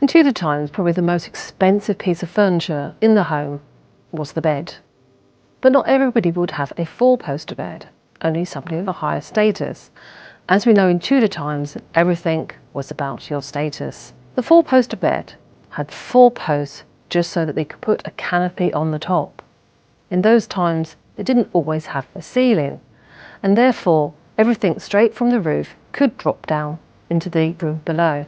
In Tudor times, probably the most expensive piece of furniture in the home was the bed. But not everybody would have a four-poster bed, only somebody of a higher status. As we know in Tudor times, everything was about your status. The four-poster bed had 4 posts just so that they could put a canopy on the top. In those times, they didn't always have a ceiling, and therefore everything straight from the roof could drop down into the room below.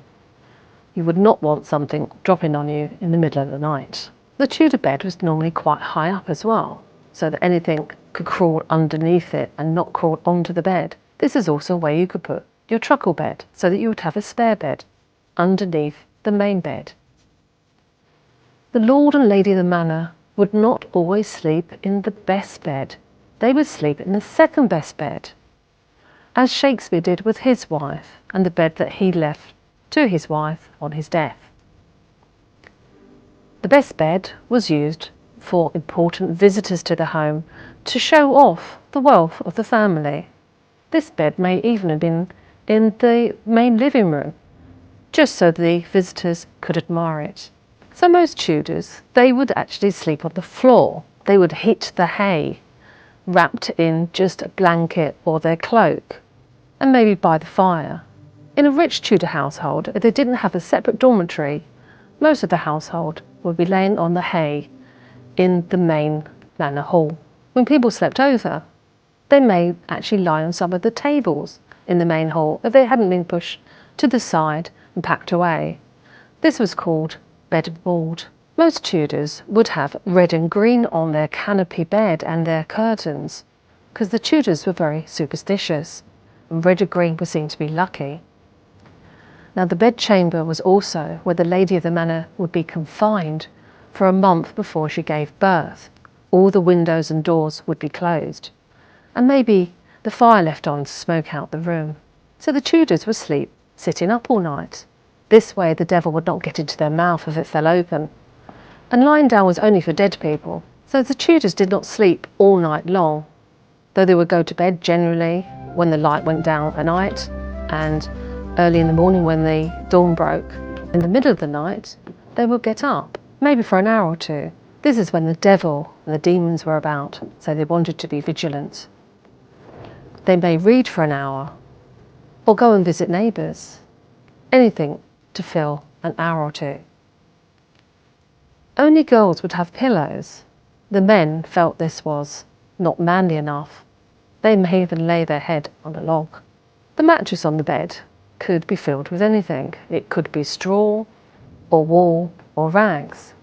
You would not want something dropping on you in the middle of the night. The Tudor bed was normally quite high up as well, so that anything could crawl underneath it and not crawl onto the bed. This is also where you could put your truckle bed, so that you would have a spare bed underneath the main bed. The Lord and Lady of the Manor would not always sleep in the best bed. They would sleep in the second best bed, as Shakespeare did with his wife, and the bed that he left to his wife on his death. The best bed was used for important visitors to the home to show off the wealth of the family. This bed may even have been in the main living room, just so the visitors could admire it. So most Tudors, they would actually sleep on the floor. They would heat the hay, wrapped in just a blanket or their cloak, and maybe by the fire. In a rich Tudor household, if they didn't have a separate dormitory, most of the household would be laying on the hay in the main manor hall. When people slept over, they may actually lie on some of the tables in the main hall if they hadn't been pushed to the side and packed away. This was called bed and board. Most Tudors would have red and green on their canopy bed and their curtains, because the Tudors were very superstitious, and red and green was seen to be lucky. Now the bedchamber was also where the lady of the manor would be confined for a month before she gave birth. All the windows and doors would be closed, and maybe the fire left on to smoke out the room. So the Tudors would sleep sitting up all night. This way the devil would not get into their mouth if it fell open. And lying down was only for dead people. So the Tudors did not sleep all night long, though they would go to bed generally when the light went down at night, and early in the morning when the dawn broke. In the middle of the night, they would get up, maybe for an hour or two. This is when the devil and the demons were about, so they wanted to be vigilant. They may read for an hour, or go and visit neighbours. Anything to fill an hour or two. Only girls would have pillows. The men felt this was not manly enough. They may even lay their head on a log. The mattress on the bed could be filled with anything. It could be straw, or wool, or rags.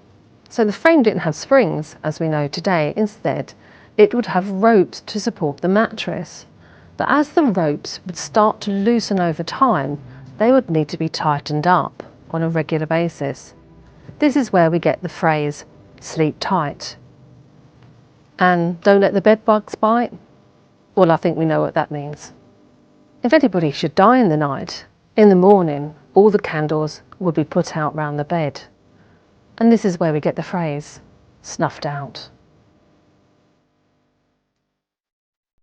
So the frame didn't have springs, as we know today. Instead, it would have ropes to support the mattress. But as the ropes would start to loosen over time, they would need to be tightened up on a regular basis. This is where we get the phrase, sleep tight. And don't let the bed bugs bite? Well, I think we know what that means. If anybody should die in the night, in the morning, all the candles would be put out round the bed. And this is where we get the phrase, snuffed out.